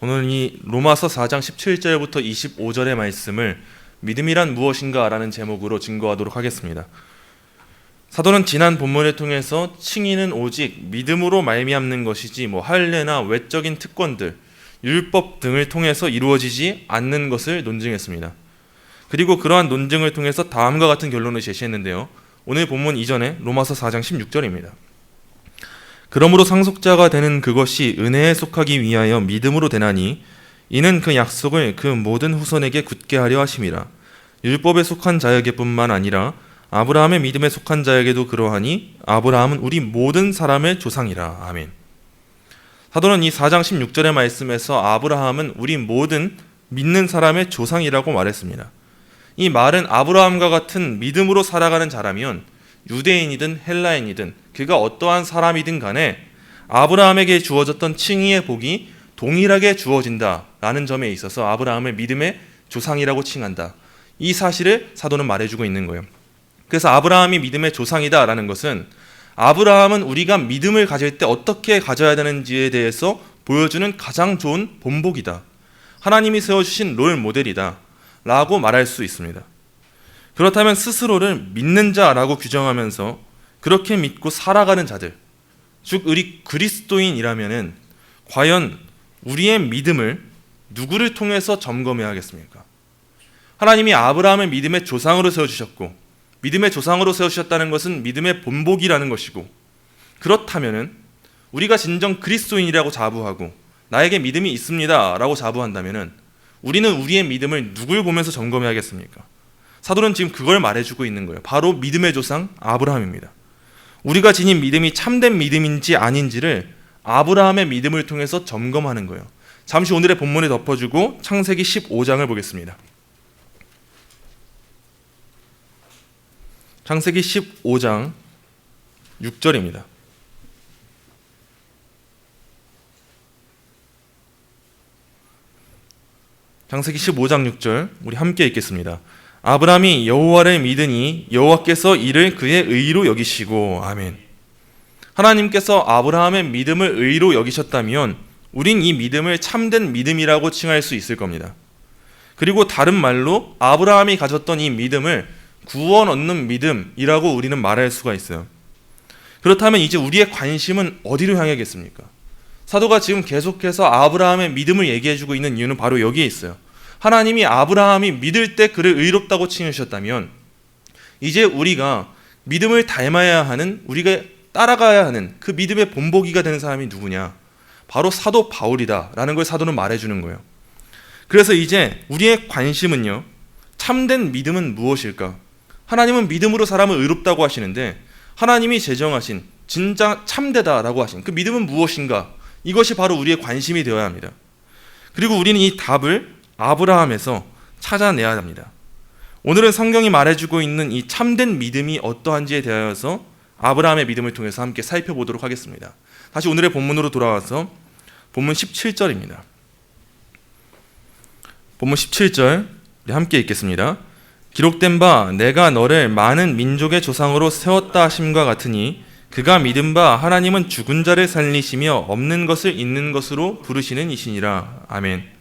오늘 이 로마서 4장 17절부터 25절의 말씀을 믿음이란 무엇인가 라는 제목으로 증거하도록 하겠습니다. 사도는 지난 본문을 통해서 칭의는 오직 믿음으로 말미암는 것이지 할례나 외적인 특권들, 율법 등을 통해서 이루어지지 않는 것을 논증했습니다. 그리고 그러한 논증을 통해서 다음과 같은 결론을 제시했는데요. 오늘 본문 이전에 로마서 4장 16절입니다. 그러므로 상속자가 되는 그것이 은혜에 속하기 위하여 믿음으로 되나니 이는 그 약속을 그 모든 후손에게 굳게 하려 하심이라. 율법에 속한 자에게뿐만 아니라 아브라함의 믿음에 속한 자에게도 그러하니 아브라함은 우리 모든 사람의 조상이라. 아멘. 사도는 이 4장 16절의 말씀에서 아브라함은 우리 모든 믿는 사람의 조상이라고 말했습니다. 이 말은 아브라함과 같은 믿음으로 살아가는 자라면 유대인이든 헬라인이든 그가 어떠한 사람이든 간에 아브라함에게 주어졌던 칭의의 복이 동일하게 주어진다라는 점에 있어서 아브라함을 믿음의 조상이라고 칭한다. 이 사실을 사도는 말해주고 있는 거예요. 그래서 아브라함이 믿음의 조상이다라는 것은 아브라함은 우리가 믿음을 가질 때 어떻게 가져야 되는지에 대해서 보여주는 가장 좋은 본보기다. 하나님이 세워주신 롤 모델이다 라고 말할 수 있습니다. 그렇다면 스스로를 믿는 자라고 규정하면서 그렇게 믿고 살아가는 자들, 즉 우리 그리스도인이라면은 과연 우리의 믿음을 누구를 통해서 점검해야 하겠습니까? 하나님이 아브라함을 믿음의 조상으로 세워주셨고 믿음의 조상으로 세우셨다는 것은 믿음의 본보기라는 것이고, 그렇다면은 우리가 진정 그리스도인이라고 자부하고 나에게 믿음이 있습니다 라고 자부한다면은 우리는 우리의 믿음을 누굴 보면서 점검해야겠습니까? 사도는 지금 그걸 말해주고 있는 거예요. 바로 믿음의 조상 아브라함입니다. 우리가 지닌 믿음이 참된 믿음인지 아닌지를 아브라함의 믿음을 통해서 점검하는 거예요. 잠시 오늘의 본문에 덮어주고 창세기 15장을 보겠습니다. 창세기 15장 6절입니다. 창세기 15장 6절 우리 함께 읽겠습니다. 아브라함이 여호와를 믿으니 여호와께서 이를 그의 의로 여기시고. 아멘. 하나님께서 아브라함의 믿음을 의로 여기셨다면 우린 이 믿음을 참된 믿음이라고 칭할 수 있을 겁니다. 그리고 다른 말로 아브라함이 가졌던 이 믿음을 구원 얻는 믿음이라고 우리는 말할 수가 있어요. 그렇다면 이제 우리의 관심은 어디로 향하겠습니까? 사도가 지금 계속해서 아브라함의 믿음을 얘기해주고 있는 이유는 바로 여기에 있어요. 하나님이 아브라함이 믿을 때 그를 의롭다고 칭하셨다면 이제 우리가 믿음을 닮아야 하는, 우리가 따라가야 하는 그 믿음의 본보기가 되는 사람이 누구냐? 바로 사도 바울이다라는 걸 사도는 말해주는 거예요. 그래서 이제 우리의 관심은요, 참된 믿음은 무엇일까? 하나님은 믿음으로 사람을 의롭다고 하시는데 하나님이 제정하신 진짜 참되다라고 하신 그 믿음은 무엇인가? 이것이 바로 우리의 관심이 되어야 합니다. 그리고 우리는 이 답을 아브라함에서 찾아내야 합니다. 오늘은 성경이 말해주고 있는 이 참된 믿음이 어떠한지에 대하여서 아브라함의 믿음을 통해서 함께 살펴보도록 하겠습니다. 다시 오늘의 본문으로 돌아와서 본문 17절입니다. 본문 17절 우리 함께 읽겠습니다. 기록된 바 내가 너를 많은 민족의 조상으로 세웠다 하심과 같으니 그가 믿은 바 하나님은 죽은 자를 살리시며 없는 것을 있는 것으로 부르시는 이시니라. 아멘.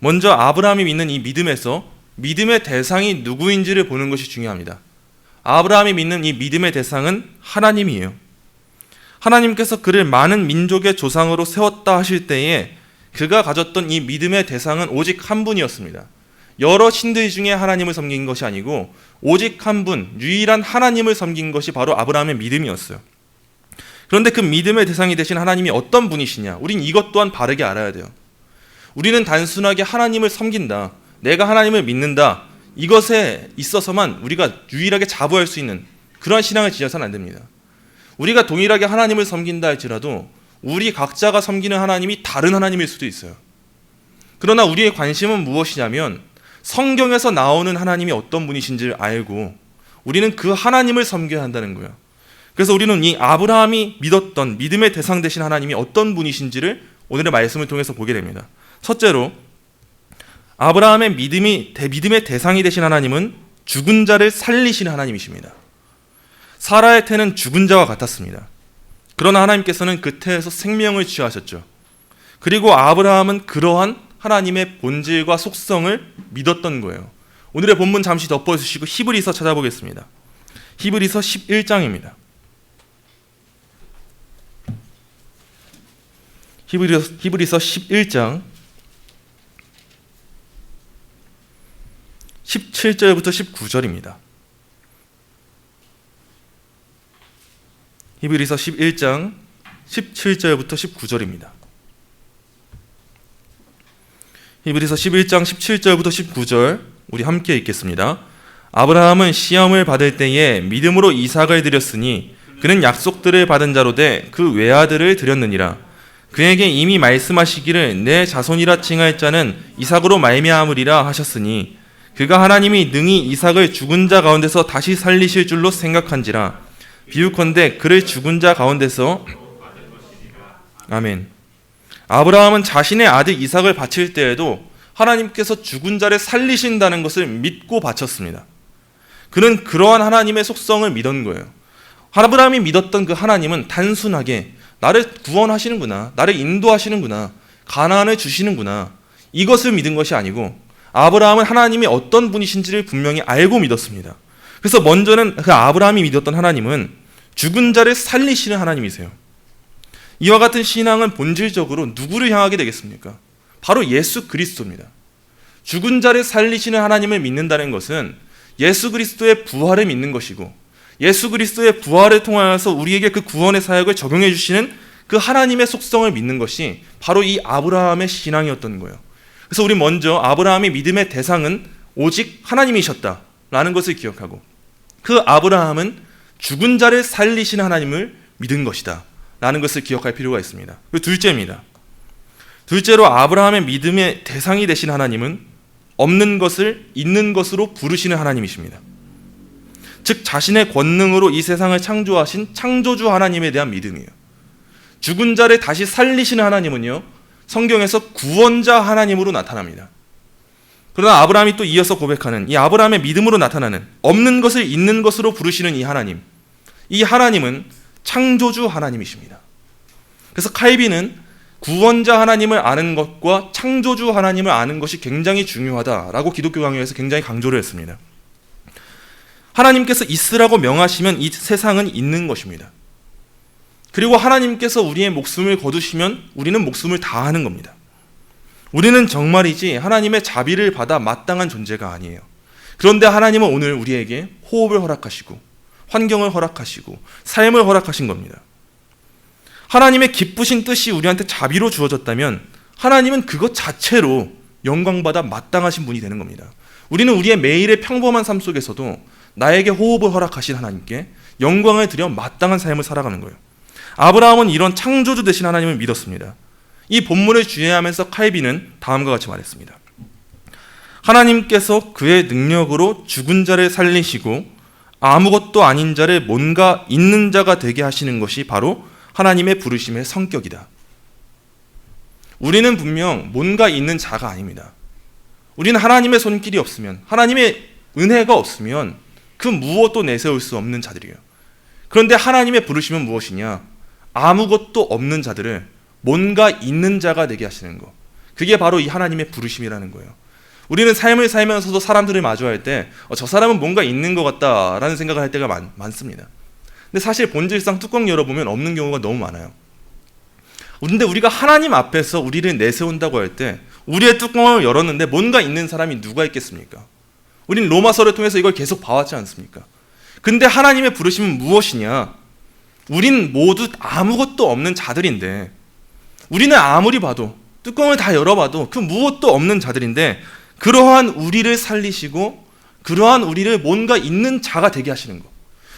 먼저 아브라함이 믿는 이 믿음에서 믿음의 대상이 누구인지를 보는 것이 중요합니다. 아브라함이 믿는 이 믿음의 대상은 하나님이에요. 하나님께서 그를 많은 민족의 조상으로 세웠다 하실 때에 그가 가졌던 이 믿음의 대상은 오직 한 분이었습니다. 여러 신들 중에 하나님을 섬긴 것이 아니고 오직 한 분, 유일한 하나님을 섬긴 것이 바로 아브라함의 믿음이었어요. 그런데 그 믿음의 대상이 되신 하나님이 어떤 분이시냐? 우린 이것 또한 바르게 알아야 돼요. 우리는 단순하게 하나님을 섬긴다, 내가 하나님을 믿는다, 이것에 있어서만 우리가 유일하게 자부할 수 있는 그러한 신앙을 지녀서는 안 됩니다. 우리가 동일하게 하나님을 섬긴다 할지라도 우리 각자가 섬기는 하나님이 다른 하나님일 수도 있어요. 그러나 우리의 관심은 무엇이냐면 성경에서 나오는 하나님이 어떤 분이신지를 알고 우리는 그 하나님을 섬겨야 한다는 거예요. 그래서 우리는 이 아브라함이 믿었던 믿음의 대상 되신 하나님이 어떤 분이신지를 오늘의 말씀을 통해서 보게 됩니다. 첫째로 아브라함의 믿음의 대상이 되신 하나님은 죽은 자를 살리시는 하나님이십니다. 사라의 태는 죽은 자와 같았습니다. 그러나 하나님께서는 그 태에서 생명을 취하셨죠. 그리고 아브라함은 그러한 하나님의 본질과 속성을 믿었던 거예요. 오늘의 본문 잠시 덮어주시고 히브리서 찾아보겠습니다. 히브리서 11장입니다. 히브리서 11장 17절부터 19절입니다. 히브리서 11장 17절부터 19절입니다. 히브리서 11장 17절부터 19절 우리 함께 읽겠습니다. 아브라함은 시험을 받을 때에 믿음으로 이삭을 드렸으니 그는 약속들을 받은 자로 돼 그 외아들을 드렸느니라. 그에게 이미 말씀하시기를 내 자손이라 칭할 자는 이삭으로 말미암으리라 하셨으니 그가 하나님이 능히 이삭을 죽은 자 가운데서 다시 살리실 줄로 생각한지라. 비유컨대 그를 죽은 자 가운데서 아멘. 아브라함은 자신의 아들 이삭을 바칠 때에도 하나님께서 죽은 자를 살리신다는 것을 믿고 바쳤습니다. 그는 그러한 하나님의 속성을 믿은 거예요. 아브라함이 믿었던 그 하나님은 단순하게 나를 구원하시는구나, 나를 인도하시는구나, 가나안을 주시는구나, 이것을 믿은 것이 아니고 아브라함은 하나님이 어떤 분이신지를 분명히 알고 믿었습니다. 그래서 먼저는 그 아브라함이 믿었던 하나님은 죽은 자를 살리시는 하나님이세요. 이와 같은 신앙은 본질적으로 누구를 향하게 되겠습니까? 바로 예수 그리스도입니다. 죽은 자를 살리시는 하나님을 믿는다는 것은 예수 그리스도의 부활을 믿는 것이고 예수 그리스도의 부활을 통하여서 우리에게 그 구원의 사역을 적용해 주시는 그 하나님의 속성을 믿는 것이 바로 이 아브라함의 신앙이었던 거예요. 그래서 우리 먼저 아브라함의 믿음의 대상은 오직 하나님이셨다라는 것을 기억하고 그 아브라함은 죽은 자를 살리시는 하나님을 믿은 것이다 라는 것을 기억할 필요가 있습니다. 그리고 둘째입니다. 둘째로 아브라함의 믿음의 대상이 되신 하나님은 없는 것을 있는 것으로 부르시는 하나님이십니다. 즉 자신의 권능으로 이 세상을 창조하신 창조주 하나님에 대한 믿음이에요. 죽은 자를 다시 살리시는 하나님은요, 성경에서 구원자 하나님으로 나타납니다. 그러나 아브라함이 또 이어서 고백하는 이 아브라함의 믿음으로 나타나는 없는 것을 있는 것으로 부르시는 이 하나님, 이 하나님은 창조주 하나님이십니다. 그래서 칼빈은 구원자 하나님을 아는 것과 창조주 하나님을 아는 것이 굉장히 중요하다라고 기독교 강요에서 굉장히 강조를 했습니다. 하나님께서 있으라고 명하시면 이 세상은 있는 것입니다. 그리고 하나님께서 우리의 목숨을 거두시면 우리는 목숨을 다하는 겁니다. 우리는 정말이지 하나님의 자비를 받아 마땅한 존재가 아니에요. 그런데 하나님은 오늘 우리에게 호흡을 허락하시고 환경을 허락하시고 삶을 허락하신 겁니다. 하나님의 기쁘신 뜻이 우리한테 자비로 주어졌다면 하나님은 그것 자체로 영광받아 마땅하신 분이 되는 겁니다. 우리는 우리의 매일의 평범한 삶 속에서도 나에게 호흡을 허락하신 하나님께 영광을 드려 마땅한 삶을 살아가는 거예요. 아브라함은 이런 창조주 되신 하나님을 믿었습니다. 이 본문을 주의하면서 칼빈은 다음과 같이 말했습니다. 하나님께서 그의 능력으로 죽은 자를 살리시고 아무것도 아닌 자를 뭔가 있는 자가 되게 하시는 것이 바로 하나님의 부르심의 성격이다. 우리는 분명 뭔가 있는 자가 아닙니다. 우리는 하나님의 손길이 없으면, 하나님의 은혜가 없으면 그 무엇도 내세울 수 없는 자들이에요. 그런데 하나님의 부르심은 무엇이냐? 아무것도 없는 자들을 뭔가 있는 자가 되게 하시는 것. 그게 바로 이 하나님의 부르심이라는 거예요. 우리는 삶을 살면서도 사람들을 마주할 때 저 사람은 뭔가 있는 것 같다라는 생각을 할 때가 많습니다. 근데 사실 본질상 뚜껑 열어보면 없는 경우가 너무 많아요. 그런데 우리가 하나님 앞에서 우리를 내세운다고 할 때 우리의 뚜껑을 열었는데 뭔가 있는 사람이 누가 있겠습니까? 우리는 로마서를 통해서 이걸 계속 봐왔지 않습니까? 근데 하나님의 부르심은 무엇이냐? 우린 모두 아무것도 없는 자들인데 우리는 아무리 봐도 뚜껑을 다 열어봐도 그 무엇도 없는 자들인데 그러한 우리를 살리시고 그러한 우리를 뭔가 있는 자가 되게 하시는 것,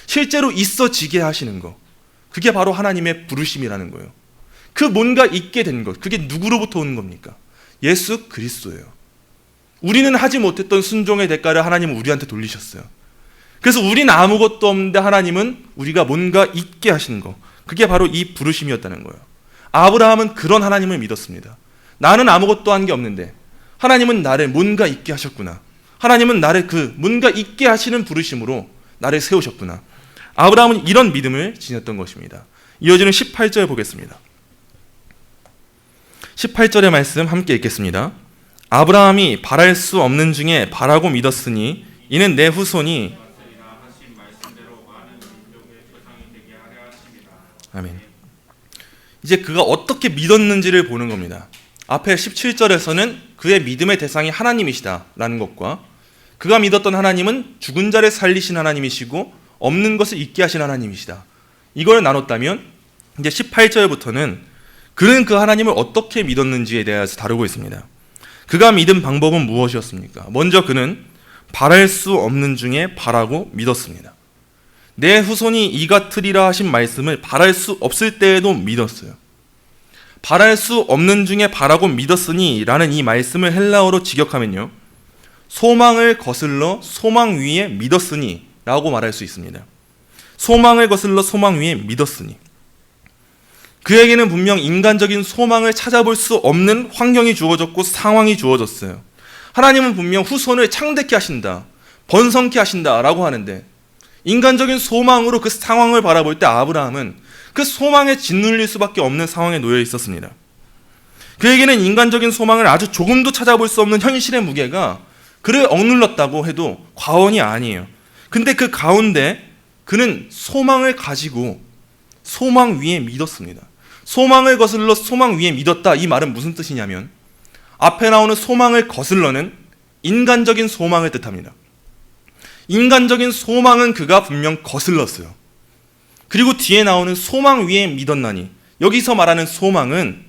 실제로 있어지게 하시는 것, 그게 바로 하나님의 부르심이라는 거예요. 그 뭔가 있게 된 것, 그게 누구로부터 오는 겁니까? 예수 그리스도예요. 우리는 하지 못했던 순종의 대가를 하나님은 우리한테 돌리셨어요. 그래서 우린 아무것도 없는데 하나님은 우리가 뭔가 있게 하시는 것, 그게 바로 이 부르심이었다는 거예요. 아브라함은 그런 하나님을 믿었습니다. 나는 아무것도 한 게 없는데 하나님은 나를 뭔가 있게 하셨구나. 하나님은 나를 그 뭔가 있게 하시는 부르심으로 나를 세우셨구나. 아브라함은 이런 믿음을 지녔던 것입니다. 이어지는 18절 보겠습니다. 18절의 말씀 함께 읽겠습니다. 아브라함이 바랄 수 없는 중에 바라고 믿었으니 이는 내 후손이 아멘. 이제 그가 어떻게 믿었는지를 보는 겁니다. 앞에 17절에서는 그의 믿음의 대상이 하나님이시다라는 것과 그가 믿었던 하나님은 죽은 자를 살리신 하나님이시고 없는 것을 있게 하신 하나님이시다. 이걸 나눴다면 이제 18절부터는 그는 그 하나님을 어떻게 믿었는지에 대해서 다루고 있습니다. 그가 믿은 방법은 무엇이었습니까? 먼저 그는 바랄 수 없는 중에 바라고 믿었습니다. 내 후손이 이 같으리라 하신 말씀을 바랄 수 없을 때에도 믿었어요. 바랄 수 없는 중에 바라고 믿었으니 라는 이 말씀을 헬라어로 직역하면요, 소망을 거슬러 소망 위에 믿었으니 라고 말할 수 있습니다. 소망을 거슬러 소망 위에 믿었으니, 그에게는 분명 인간적인 소망을 찾아볼 수 없는 환경이 주어졌고 상황이 주어졌어요. 하나님은 분명 후손을 창대케 하신다, 번성케 하신다 라고 하는데 인간적인 소망으로 그 상황을 바라볼 때 아브라함은 그 소망에 짓눌릴 수밖에 없는 상황에 놓여 있었습니다. 그에게는 인간적인 소망을 아주 조금도 찾아볼 수 없는 현실의 무게가 그를 억눌렀다고 해도 과언이 아니에요. 근데 그 가운데 그는 소망을 가지고 소망 위에 믿었습니다. 소망을 거슬러 소망 위에 믿었다, 이 말은 무슨 뜻이냐면 앞에 나오는 소망을 거슬러는 인간적인 소망을 뜻합니다. 인간적인 소망은 그가 분명 거슬렀어요. 그리고 뒤에 나오는 소망 위에 믿었나니, 여기서 말하는 소망은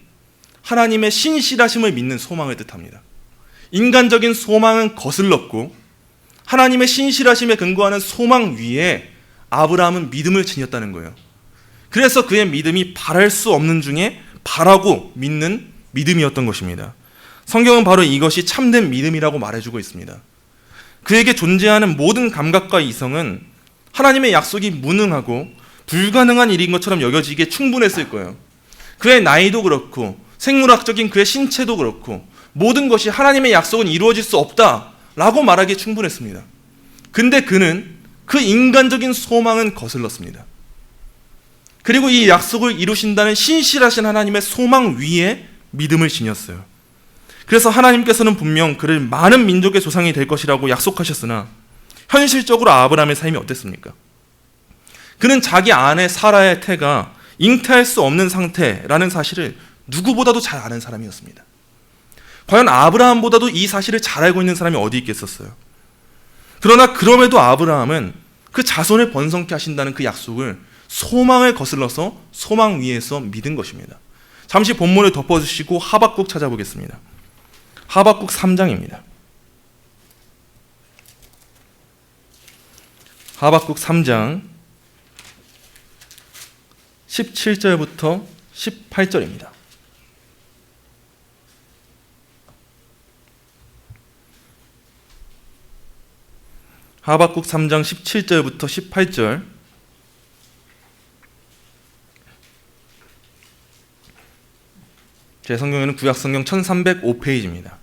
하나님의 신실하심을 믿는 소망을 뜻합니다. 인간적인 소망은 거슬렀고 하나님의 신실하심에 근거하는 소망 위에 아브라함은 믿음을 지녔다는 거예요. 그래서 그의 믿음이 바랄 수 없는 중에 바라고 믿는 믿음이었던 것입니다. 성경은 바로 이것이 참된 믿음이라고 말해주고 있습니다. 그에게 존재하는 모든 감각과 이성은 하나님의 약속이 무능하고 불가능한 일인 것처럼 여겨지기에 충분했을 거예요. 그의 나이도 그렇고 생물학적인 그의 신체도 그렇고 모든 것이 하나님의 약속은 이루어질 수 없다라고 말하기에 충분했습니다. 근데 그는 그 인간적인 소망은 거슬렀습니다. 그리고 이 약속을 이루신다는 신실하신 하나님의 소망 위에 믿음을 지녔어요. 그래서 하나님께서는 분명 그를 많은 민족의 조상이 될 것이라고 약속하셨으나 현실적으로 아브라함의 삶이 어땠습니까? 그는 자기 아내 사라의 태가 잉태할 수 없는 상태라는 사실을 누구보다도 잘 아는 사람이었습니다. 과연 아브라함보다도 이 사실을 잘 알고 있는 사람이 어디 있겠었어요? 그러나 그럼에도 아브라함은 그 자손을 번성케 하신다는 그 약속을 소망을 거슬러서 소망 위에서 믿은 것입니다. 잠시 본문을 덮어주시고 하박국 찾아보겠습니다. 하박국 3장입니다. 하박국 3장 17절부터 18절입니다. 하박국 3장 17절부터 18절. 제 성경에는 구약성경 1305페이지입니다.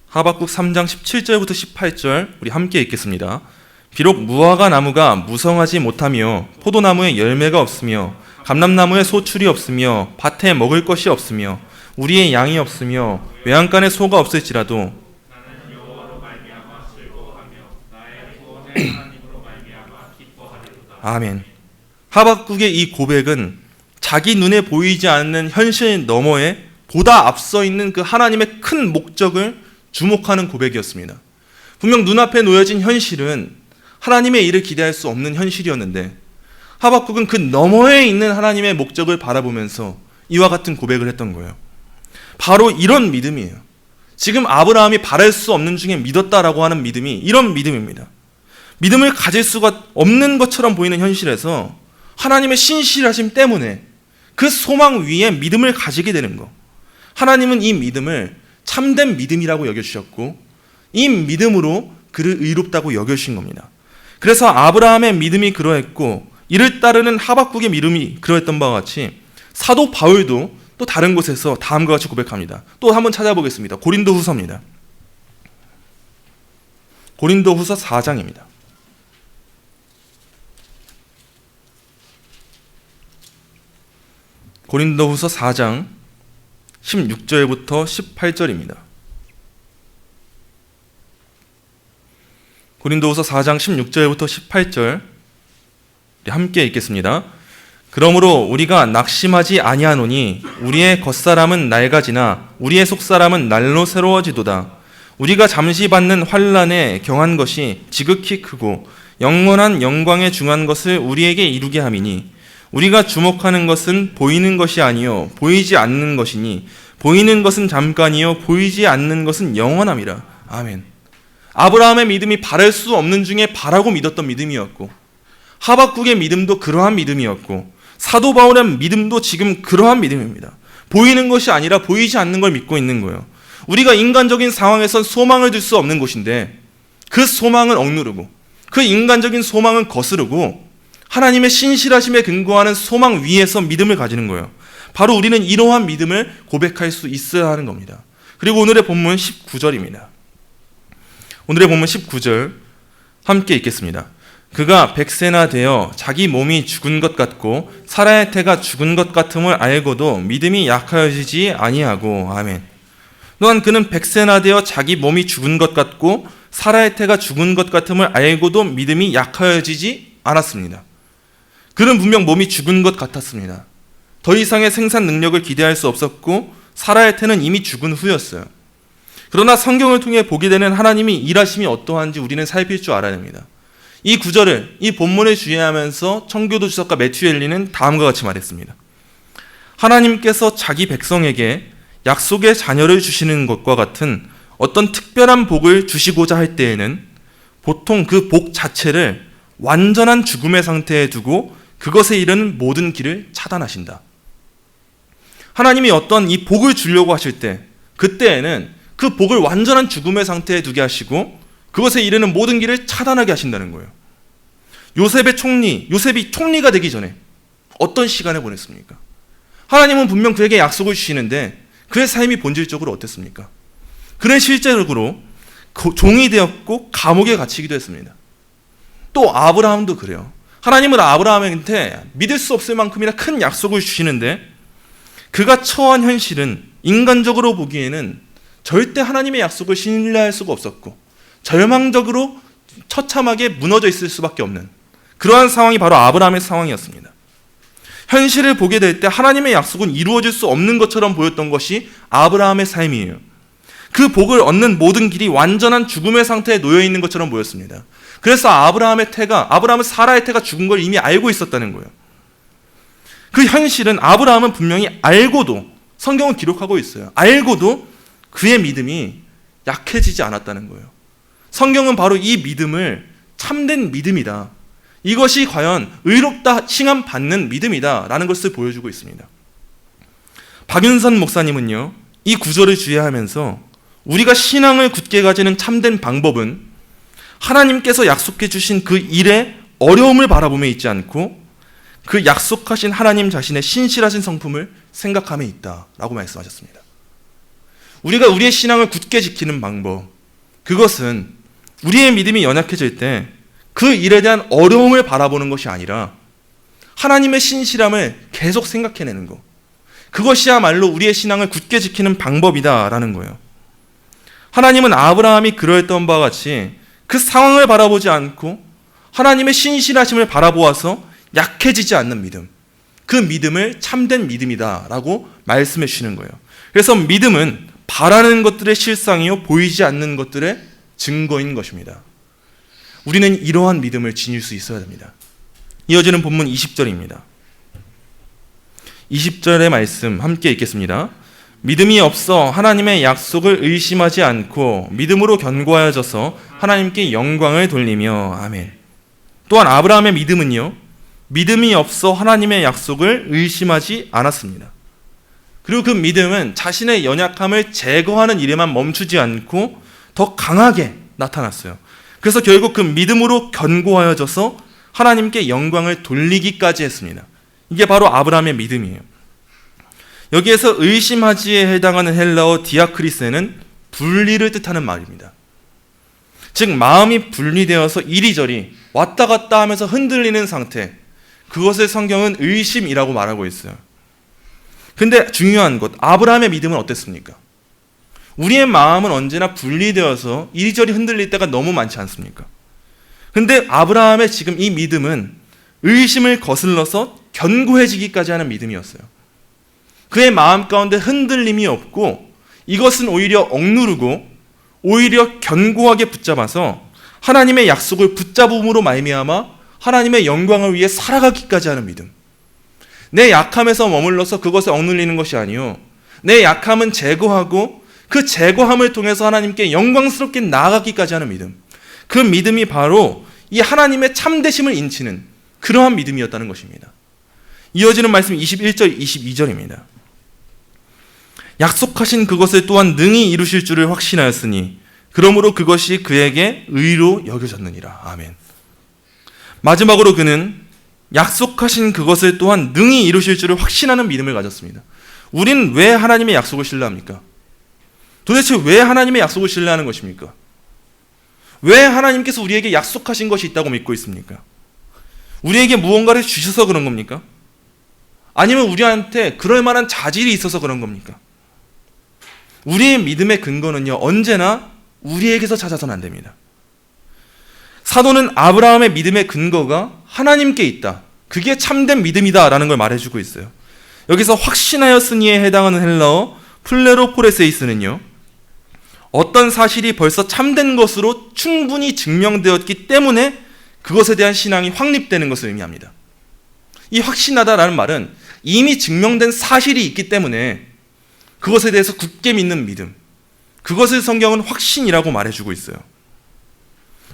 하박국 3장 17절부터 18절 우리 함께 읽겠습니다. 비록 무화과 나무가 무성하지 못하며 포도나무에 열매가 없으며 감람나무에 소출이 없으며 밭에 먹을 것이 없으며 우리의 양이 없으며 외양간에 소가 없을지라도 아멘. 하박국의 이 고백은 자기 눈에 보이지 않는 현실 너머에 보다 앞서 있는 그 하나님의 큰 목적을 주목하는 고백이었습니다. 분명 눈앞에 놓여진 현실은 하나님의 일을 기대할 수 없는 현실이었는데 하박국은 그 너머에 있는 하나님의 목적을 바라보면서 이와 같은 고백을 했던 거예요. 바로 이런 믿음이에요. 지금 아브라함이 바랄 수 없는 중에 믿었다라고 하는 믿음이 이런 믿음입니다. 믿음을 가질 수가 없는 것처럼 보이는 현실에서 하나님의 신실하심 때문에 그 소망 위에 믿음을 가지게 되는 것. 하나님은 이 믿음을 참된 믿음이라고 여겨주셨고 이 믿음으로 그를 의롭다고 여겨주신 겁니다. 그래서 아브라함의 믿음이 그러했고 이를 따르는 하박국의 믿음이 그러했던 바와 같이 사도 바울도 또 다른 곳에서 다음과 같이 고백합니다. 또 한번 찾아보겠습니다. 고린도후서입니다. 고린도후서 4장입니다. 고린도후서 4장 16절부터 18절입니다. 고린도후서 4장 16절부터 18절 함께 읽겠습니다. 그러므로 우리가 낙심하지 아니하노니 우리의 겉사람은 낡아지나 우리의 속사람은 날로 새로워지도다. 우리가 잠시 받는 환난에 경한 것이 지극히 크고 영원한 영광에 중한 것을 우리에게 이루게 함이니 우리가 주목하는 것은 보이는 것이 아니요 보이지 않는 것이니 보이는 것은 잠깐이요 보이지 않는 것은 영원함이라. 아멘. 아브라함의 믿음이 바랄 수 없는 중에 바라고 믿었던 믿음이었고, 하박국의 믿음도 그러한 믿음이었고, 사도 바울의 믿음도 지금 그러한 믿음입니다. 보이는 것이 아니라 보이지 않는 걸 믿고 있는 거예요. 우리가 인간적인 상황에선 소망을 둘 수 없는 곳인데 그 소망은 억누르고 그 인간적인 소망은 거스르고 하나님의 신실하심에 근거하는 소망 위에서 믿음을 가지는 거예요. 바로 우리는 이러한 믿음을 고백할 수 있어야 하는 겁니다. 그리고 오늘의 본문 19절입니다. 오늘의 본문 19절 함께 읽겠습니다. 그가 백세나 되어 자기 몸이 죽은 것 같고 사라의 태가 죽은 것 같음을 알고도 믿음이 약하여지지 아니하고. 아멘. 또한 그는 백세나 되어 자기 몸이 죽은 것 같고 사라의 태가 죽은 것 같음을 알고도 믿음이 약하여지지 않았습니다. 그는 분명 몸이 죽은 것 같았습니다. 더 이상의 생산 능력을 기대할 수 없었고 사라의 태는 이미 죽은 후였어요. 그러나 성경을 통해 보게 되는 하나님이 일하심이 어떠한지 우리는 살필 줄 알아야 됩니다. 이 구절을, 이 본문을 주의하면서 청교도 주석가 매튜 헨리는 다음과 같이 말했습니다. 하나님께서 자기 백성에게 약속의 자녀를 주시는 것과 같은 어떤 특별한 복을 주시고자 할 때에는 보통 그 복 자체를 완전한 죽음의 상태에 두고 그것에 이르는 모든 길을 차단하신다. 하나님이 어떤 이 복을 주려고 하실 때 그때에는 그 복을 완전한 죽음의 상태에 두게 하시고 그것에 이르는 모든 길을 차단하게 하신다는 거예요. 요셉이 총리가 되기 전에 어떤 시간을 보냈습니까? 하나님은 분명 그에게 약속을 주시는데 그의 삶이 본질적으로 어땠습니까? 그는 실제적으로 종이 되었고 감옥에 갇히기도 했습니다. 또 아브라함도 그래요. 하나님은 아브라함한테 믿을 수 없을 만큼이나 큰 약속을 주시는데 그가 처한 현실은 인간적으로 보기에는 절대 하나님의 약속을 신뢰할 수가 없었고 절망적으로 처참하게 무너져 있을 수밖에 없는 그러한 상황이 바로 아브라함의 상황이었습니다. 현실을 보게 될 때 하나님의 약속은 이루어질 수 없는 것처럼 보였던 것이 아브라함의 삶이에요. 그 복을 얻는 모든 길이 완전한 죽음의 상태에 놓여 있는 것처럼 보였습니다. 그래서 아브라함은 사라의 태가 죽은 걸 이미 알고 있었다는 거예요. 그 현실은 아브라함은 분명히 알고도, 성경은 기록하고 있어요. 알고도 그의 믿음이 약해지지 않았다는 거예요. 성경은 바로 이 믿음을 참된 믿음이다, 이것이 과연 의롭다 칭함 받는 믿음이다 라는 것을 보여주고 있습니다. 박윤선 목사님은요, 이 구절을 주의하면서 우리가 신앙을 굳게 가지는 참된 방법은 하나님께서 약속해 주신 그 일의 어려움을 바라보며 있지 않고 그 약속하신 하나님 자신의 신실하신 성품을 생각함에 있다라고 말씀하셨습니다. 우리가 우리의 신앙을 굳게 지키는 방법, 그것은 우리의 믿음이 연약해질 때 그 일에 대한 어려움을 바라보는 것이 아니라 하나님의 신실함을 계속 생각해내는 것, 그것이야말로 우리의 신앙을 굳게 지키는 방법이다라는 거예요. 하나님은 아브라함이 그러했던 바와 같이 그 상황을 바라보지 않고 하나님의 신실하심을 바라보아서 약해지지 않는 믿음, 그 믿음을 참된 믿음이다라고 말씀해 주시는 거예요. 그래서 믿음은 바라는 것들의 실상이요 보이지 않는 것들의 증거인 것입니다. 우리는 이러한 믿음을 지닐 수 있어야 됩니다. 이어지는 본문 20절입니다. 20절의 말씀 함께 읽겠습니다. 믿음이 없어 하나님의 약속을 의심하지 않고 믿음으로 견고하여져서 하나님께 영광을 돌리며. 아멘. 또한 아브라함의 믿음은요, 믿음이 없어 하나님의 약속을 의심하지 않았습니다. 그리고 그 믿음은 자신의 연약함을 제거하는 일에만 멈추지 않고 더 강하게 나타났어요. 그래서 결국 그 믿음으로 견고하여져서 하나님께 영광을 돌리기까지 했습니다. 이게 바로 아브라함의 믿음이에요. 여기에서 의심하지에 해당하는 헬라어 디아크리스는 분리를 뜻하는 말입니다. 즉 마음이 분리되어서 이리저리 왔다 갔다 하면서 흔들리는 상태, 그것을 성경은 의심이라고 말하고 있어요. 근데 중요한 것, 아브라함의 믿음은 어땠습니까? 우리의 마음은 언제나 분리되어서 이리저리 흔들릴 때가 너무 많지 않습니까? 근데 아브라함의 지금 이 믿음은 의심을 거슬러서 견고해지기까지 하는 믿음이었어요. 그의 마음 가운데 흔들림이 없고 이것은 오히려 억누르고 오히려 견고하게 붙잡아서 하나님의 약속을 붙잡음으로 말미암아 하나님의 영광을 위해 살아가기까지 하는 믿음. 내 약함에서 머물러서 그것에 억눌리는 것이 아니요, 내 약함은 제거하고 그 제거함을 통해서 하나님께 영광스럽게 나아가기까지 하는 믿음. 그 믿음이 바로 이 하나님의 참되심을 인치는 그러한 믿음이었다는 것입니다. 이어지는 말씀 21절 22절입니다. 약속하신 그것을 또한 능히 이루실 줄을 확신하였으니 그러므로 그것이 그에게 의로 여겨졌느니라. 아멘. 마지막으로 그는 약속하신 그것을 또한 능히 이루실 줄을 확신하는 믿음을 가졌습니다. 우리는 왜 하나님의 약속을 신뢰합니까? 도대체 왜 하나님의 약속을 신뢰하는 것입니까? 왜 하나님께서 우리에게 약속하신 것이 있다고 믿고 있습니까? 우리에게 무언가를 주셔서 그런 겁니까? 아니면 우리한테 그럴 만한 자질이 있어서 그런 겁니까? 우리의 믿음의 근거는요, 언제나 우리에게서 찾아서는 안 됩니다. 사도는 아브라함의 믿음의 근거가 하나님께 있다, 그게 참된 믿음이다라는 걸 말해주고 있어요. 여기서 확신하였으니에 해당하는 헬라어 플레로포레세이스는요, 어떤 사실이 벌써 참된 것으로 충분히 증명되었기 때문에 그것에 대한 신앙이 확립되는 것을 의미합니다. 이 확신하다라는 말은 이미 증명된 사실이 있기 때문에 그것에 대해서 굳게 믿는 믿음, 그것을 성경은 확신이라고 말해주고 있어요.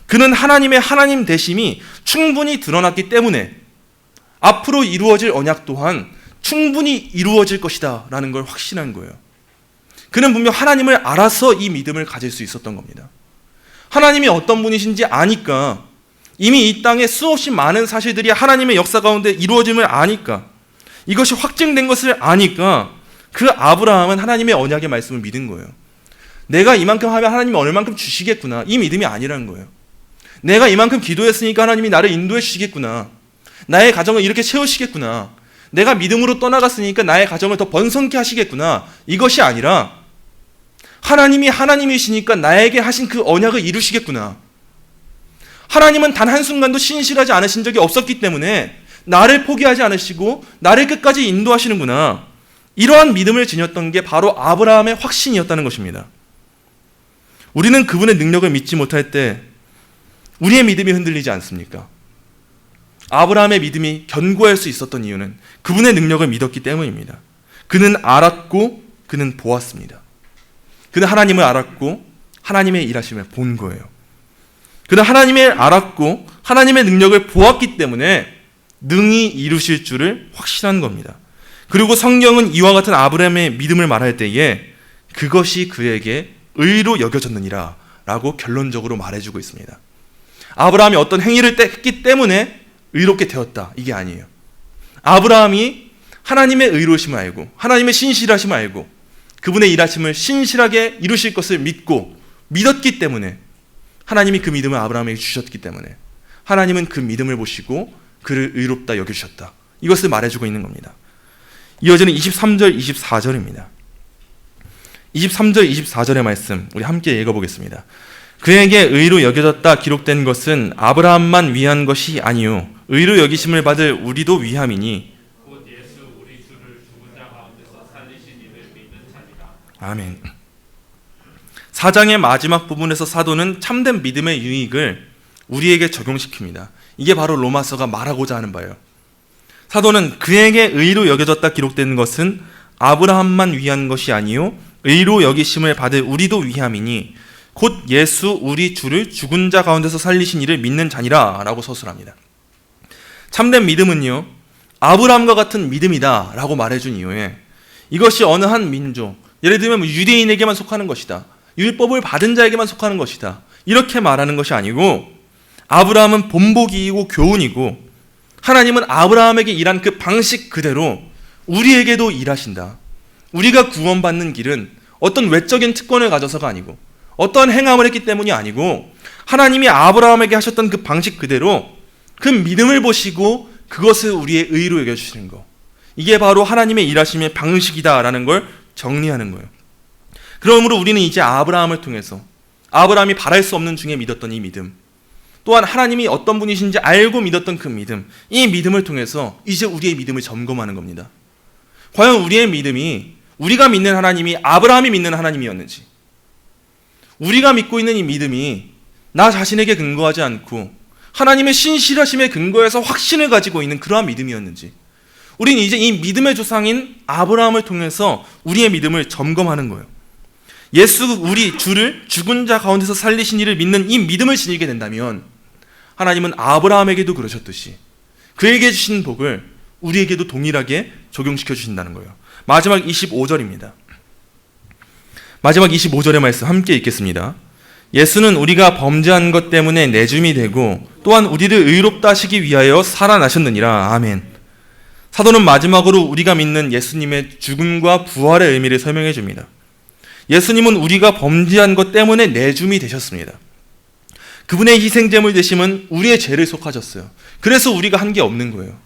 그는 하나님의 하나님 되심이 충분히 드러났기 때문에 앞으로 이루어질 언약 또한 충분히 이루어질 것이다 라는 걸 확신한 거예요. 그는 분명 하나님을 알아서 이 믿음을 가질 수 있었던 겁니다. 하나님이 어떤 분이신지 아니까, 이미 이 땅에 수없이 많은 사실들이 하나님의 역사 가운데 이루어짐을 아니까, 이것이 확증된 것을 아니까 그 아브라함은 하나님의 언약의 말씀을 믿은 거예요. 내가 이만큼 하면 하나님이 얼만큼 주시겠구나, 이 믿음이 아니라는 거예요. 내가 이만큼 기도했으니까 하나님이 나를 인도해 주시겠구나, 나의 가정을 이렇게 채우시겠구나, 내가 믿음으로 떠나갔으니까 나의 가정을 더 번성케 하시겠구나, 이것이 아니라 하나님이 하나님이시니까 나에게 하신 그 언약을 이루시겠구나, 하나님은 단 한순간도 신실하지 않으신 적이 없었기 때문에 나를 포기하지 않으시고 나를 끝까지 인도하시는구나, 이러한 믿음을 지녔던 게 바로 아브라함의 확신이었다는 것입니다. 우리는 그분의 능력을 믿지 못할 때 우리의 믿음이 흔들리지 않습니까? 아브라함의 믿음이 견고할 수 있었던 이유는 그분의 능력을 믿었기 때문입니다. 그는 알았고 그는 보았습니다. 그는 하나님을 알았고 하나님의 일하심을 본 거예요. 그는 하나님을 알았고 하나님의 능력을 보았기 때문에 능히 이루실 줄을 확신한 겁니다. 그리고 성경은 이와 같은 아브라함의 믿음을 말할 때에 그것이 그에게 의로 여겨졌느니라 라고 결론적으로 말해주고 있습니다. 아브라함이 어떤 행위를 했기 때문에 의롭게 되었다, 이게 아니에요. 아브라함이 하나님의 의로우심을 알고 하나님의 신실하심을 알고 그분의 일하심을 신실하게 이루실 것을 믿고 믿었기 때문에, 하나님이 그 믿음을 아브라함에게 주셨기 때문에 하나님은 그 믿음을 보시고 그를 의롭다 여겨주셨다, 이것을 말해주고 있는 겁니다. 이어지는 23절 24절입니다. 23절 24절의 말씀 우리 함께 읽어보겠습니다. 그에게 의로 여겨졌다 기록된 것은 아브라함만 위한 것이 아니요 의로 여기심을 받을 우리도 위함이니 곧 예수 우리 주를 죽은 자 가운데서 살리신 이를 믿는 자니라. 아멘. 4장의 마지막 부분에서 사도는 참된 믿음의 유익을 우리에게 적용시킵니다. 이게 바로 로마서가 말하고자 하는 바예요. 사도는 그에게 의로 여겨졌다 기록된 것은 아브라함만 위한 것이 아니요 의로 여기심을 받을 우리도 위함이니 곧 예수 우리 주를 죽은 자 가운데서 살리신 이를 믿는 자니라 라고 서술합니다. 참된 믿음은요, 아브라함과 같은 믿음이다 라고 말해준 이후에 이것이 어느 한 민족, 예를 들면 유대인에게만 속하는 것이다, 율법을 받은 자에게만 속하는 것이다, 이렇게 말하는 것이 아니고, 아브라함은 본보기이고 교훈이고 하나님은 아브라함에게 일한 그 방식 그대로 우리에게도 일하신다. 우리가 구원받는 길은 어떤 외적인 특권을 가져서가 아니고 어떠한 행함을 했기 때문이 아니고 하나님이 아브라함에게 하셨던 그 방식 그대로 그 믿음을 보시고 그것을 우리의 의로 여겨주시는 것, 이게 바로 하나님의 일하심의 방식이다라는 걸 정리하는 거예요. 그러므로 우리는 이제 아브라함을 통해서 아브라함이 바랄 수 없는 중에 믿었던 이 믿음, 또한 하나님이 어떤 분이신지 알고 믿었던 그 믿음, 이 믿음을 통해서 이제 우리의 믿음을 점검하는 겁니다. 과연 우리의 믿음이 우리가 믿는 하나님이 아브라함이 믿는 하나님이었는지, 우리가 믿고 있는 이 믿음이 나 자신에게 근거하지 않고 하나님의 신실하심에 근거해서 확신을 가지고 있는 그러한 믿음이었는지, 우리는 이제 이 믿음의 조상인 아브라함을 통해서 우리의 믿음을 점검하는 거예요. 예수 우리 주를 죽은 자 가운데서 살리신 이를 믿는 이 믿음을 지니게 된다면 하나님은 아브라함에게도 그러셨듯이 그에게 주신 복을 우리에게도 동일하게 적용시켜 주신다는 거예요. 마지막 25절입니다. 마지막 25절의 말씀 함께 읽겠습니다. 예수는 우리가 범죄한 것 때문에 내줌이 되고 또한 우리를 의롭다 하시기 위하여 살아나셨느니라. 아멘. 사도는 마지막으로 우리가 믿는 예수님의 죽음과 부활의 의미를 설명해 줍니다. 예수님은 우리가 범죄한 것 때문에 내줌이 되셨습니다. 그분의 희생제물 되심은 우리의 죄를 속하셨어요. 그래서 우리가 한 게 없는 거예요.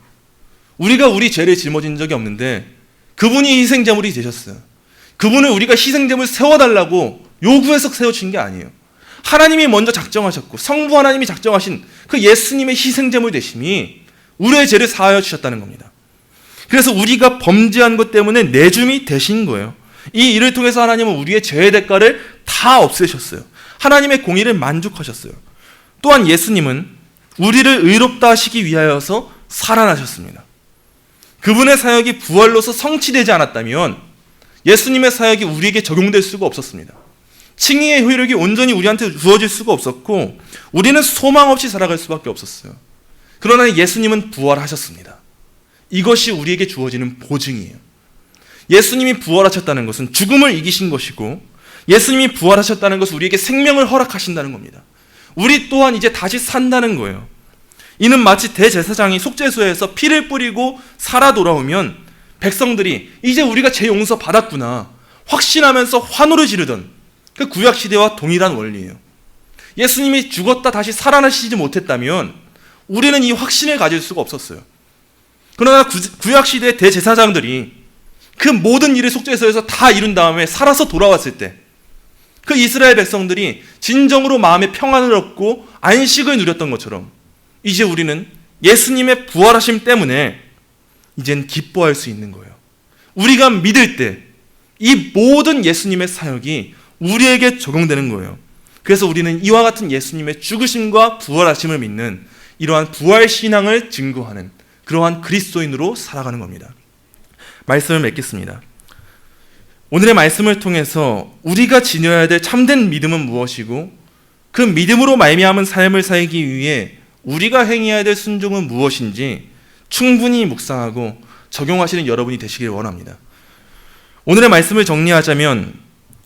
우리가 우리 죄를 짊어진 적이 없는데 그분이 희생제물이 되셨어요. 그분을 우리가 희생제물 세워달라고 요구해서 세워진 게 아니에요. 하나님이 먼저 작정하셨고 성부 하나님이 작정하신 그 예수님의 희생제물 되심이 우리의 죄를 사하여 주셨다는 겁니다. 그래서 우리가 범죄한 것 때문에 내줌이 되신 거예요. 이 일을 통해서 하나님은 우리의 죄의 대가를 다 없애셨어요. 하나님의 공의를 만족하셨어요. 또한 예수님은 우리를 의롭다 하시기 위하여서 살아나셨습니다. 그분의 사역이 부활로서 성취되지 않았다면 예수님의 사역이 우리에게 적용될 수가 없었습니다. 칭의의 효력이 온전히 우리한테 주어질 수가 없었고 우리는 소망 없이 살아갈 수밖에 없었어요. 그러나 예수님은 부활하셨습니다. 이것이 우리에게 주어지는 보증이에요. 예수님이 부활하셨다는 것은 죽음을 이기신 것이고 예수님이 부활하셨다는 것은 우리에게 생명을 허락하신다는 겁니다. 우리 또한 이제 다시 산다는 거예요. 이는 마치 대제사장이 속죄소에서 피를 뿌리고 살아 돌아오면 백성들이 이제 우리가 죄 용서 받았구나 확신하면서 환호를 지르던 그 구약시대와 동일한 원리예요. 예수님이 죽었다 다시 살아나시지 못했다면 우리는 이 확신을 가질 수가 없었어요. 그러나 구약시대 대제사장들이 그 모든 일을 속죄소에서 다 이룬 다음에 살아서 돌아왔을 때 그 이스라엘 백성들이 진정으로 마음의 평안을 얻고 안식을 누렸던 것처럼 이제 우리는 예수님의 부활하심 때문에 이젠 기뻐할 수 있는 거예요. 우리가 믿을 때 이 모든 예수님의 사역이 우리에게 적용되는 거예요. 그래서 우리는 이와 같은 예수님의 죽으심과 부활하심을 믿는 이러한 부활신앙을 증거하는 그러한 그리스도인으로 살아가는 겁니다. 말씀을 맺겠습니다. 오늘의 말씀을 통해서 우리가 지녀야 될 참된 믿음은 무엇이고 그 믿음으로 말미암은 삶을 살기 위해 우리가 행해야 될 순종은 무엇인지 충분히 묵상하고 적용하시는 여러분이 되시길 원합니다. 오늘의 말씀을 정리하자면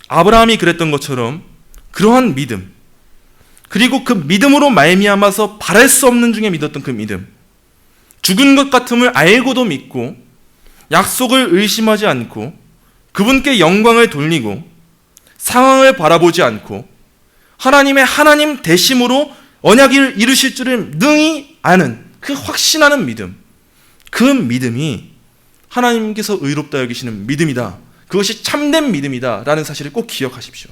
아브라함이 그랬던 것처럼 그러한 믿음 그리고 그 믿음으로 말미암아서 바랄 수 없는 중에 믿었던 그 믿음 죽은 것 같음을 알고도 믿고 약속을 의심하지 않고 그분께 영광을 돌리고 상황을 바라보지 않고 하나님의 하나님 되심으로 언약을 이루실 줄을 능히 아는 그 확신하는 믿음, 그 믿음이 하나님께서 의롭다 여기시는 믿음이다. 그것이 참된 믿음이다 라는 사실을 꼭 기억하십시오.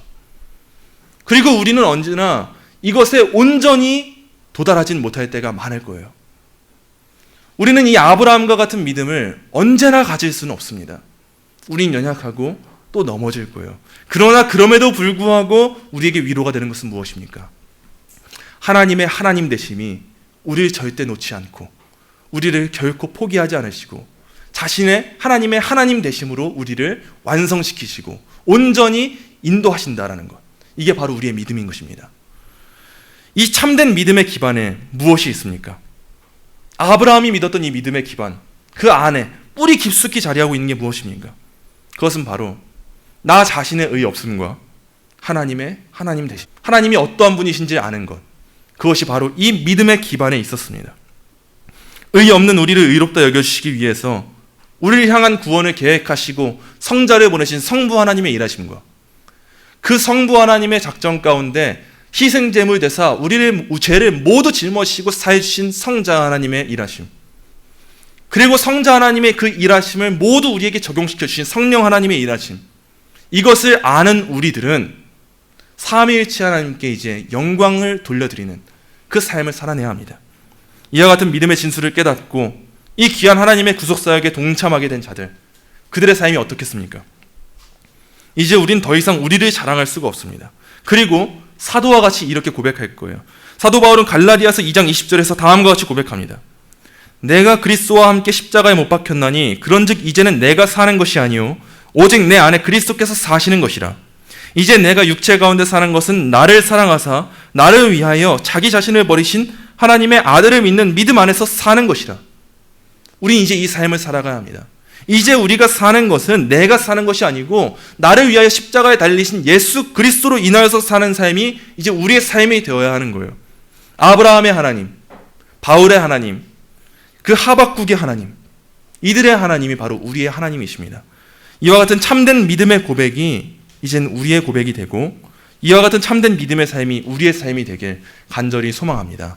그리고 우리는 언제나 이것에 온전히 도달하진 못할 때가 많을 거예요. 우리는 이 아브라함과 같은 믿음을 언제나 가질 수는 없습니다. 우린 연약하고 또 넘어질 거예요. 그러나 그럼에도 불구하고 우리에게 위로가 되는 것은 무엇입니까? 하나님의 하나님 되심이 우리를 절대 놓지 않고 우리를 결코 포기하지 않으시고 자신의 하나님의 하나님 되심으로 우리를 완성시키시고 온전히 인도하신다라는 것. 이게 바로 우리의 믿음인 것입니다. 이 참된 믿음의 기반에 무엇이 있습니까? 아브라함이 믿었던 이 믿음의 기반, 그 안에 뿌리 깊숙이 자리하고 있는 게 무엇입니까? 그것은 바로 나 자신의 의 없음과 하나님의 하나님 되심, 하나님이 어떠한 분이신지 아는 것, 그것이 바로 이 믿음의 기반에 있었습니다. 의 없는 우리를 의롭다 여겨주시기 위해서 우리를 향한 구원을 계획하시고 성자를 보내신 성부 하나님의 일하심과 그 성부 하나님의 작정 가운데 희생제물 되사 우리의 죄를 모두 짊어지시고 사해주신 성자 하나님의 일하심, 그리고 성자 하나님의 그 일하심을 모두 우리에게 적용시켜 주신 성령 하나님의 일하심, 이것을 아는 우리들은 삼위일체 하나님께 이제 영광을 돌려드리는 그 삶을 살아내야 합니다. 이와 같은 믿음의 진수를 깨닫고 이 귀한 하나님의 구속사역에 동참하게 된 자들, 그들의 삶이 어떻겠습니까? 이제 우린 더 이상 우리를 자랑할 수가 없습니다. 그리고 사도와 같이 이렇게 고백할 거예요. 사도 바울은 갈라디아서 2장 20절에서 다음과 같이 고백합니다. 내가 그리스도와 함께 십자가에 못 박혔나니 그런즉 이제는 내가 사는 것이 아니요 오직 내 안에 그리스도께서 사시는 것이라. 이제 내가 육체 가운데 사는 것은 나를 사랑하사 나를 위하여 자기 자신을 버리신 하나님의 아들을 믿는 믿음 안에서 사는 것이라. 우린 이제 이 삶을 살아가야 합니다. 이제 우리가 사는 것은 내가 사는 것이 아니고 나를 위하여 십자가에 달리신 예수 그리스도로 인하여서 사는 삶이 이제 우리의 삶이 되어야 하는 거예요. 아브라함의 하나님, 바울의 하나님, 그 하박국의 하나님, 이들의 하나님이 바로 우리의 하나님이십니다. 이와 같은 참된 믿음의 고백이 이젠 우리의 고백이 되고 이와 같은 참된 믿음의 삶이 우리의 삶이 되길 간절히 소망합니다.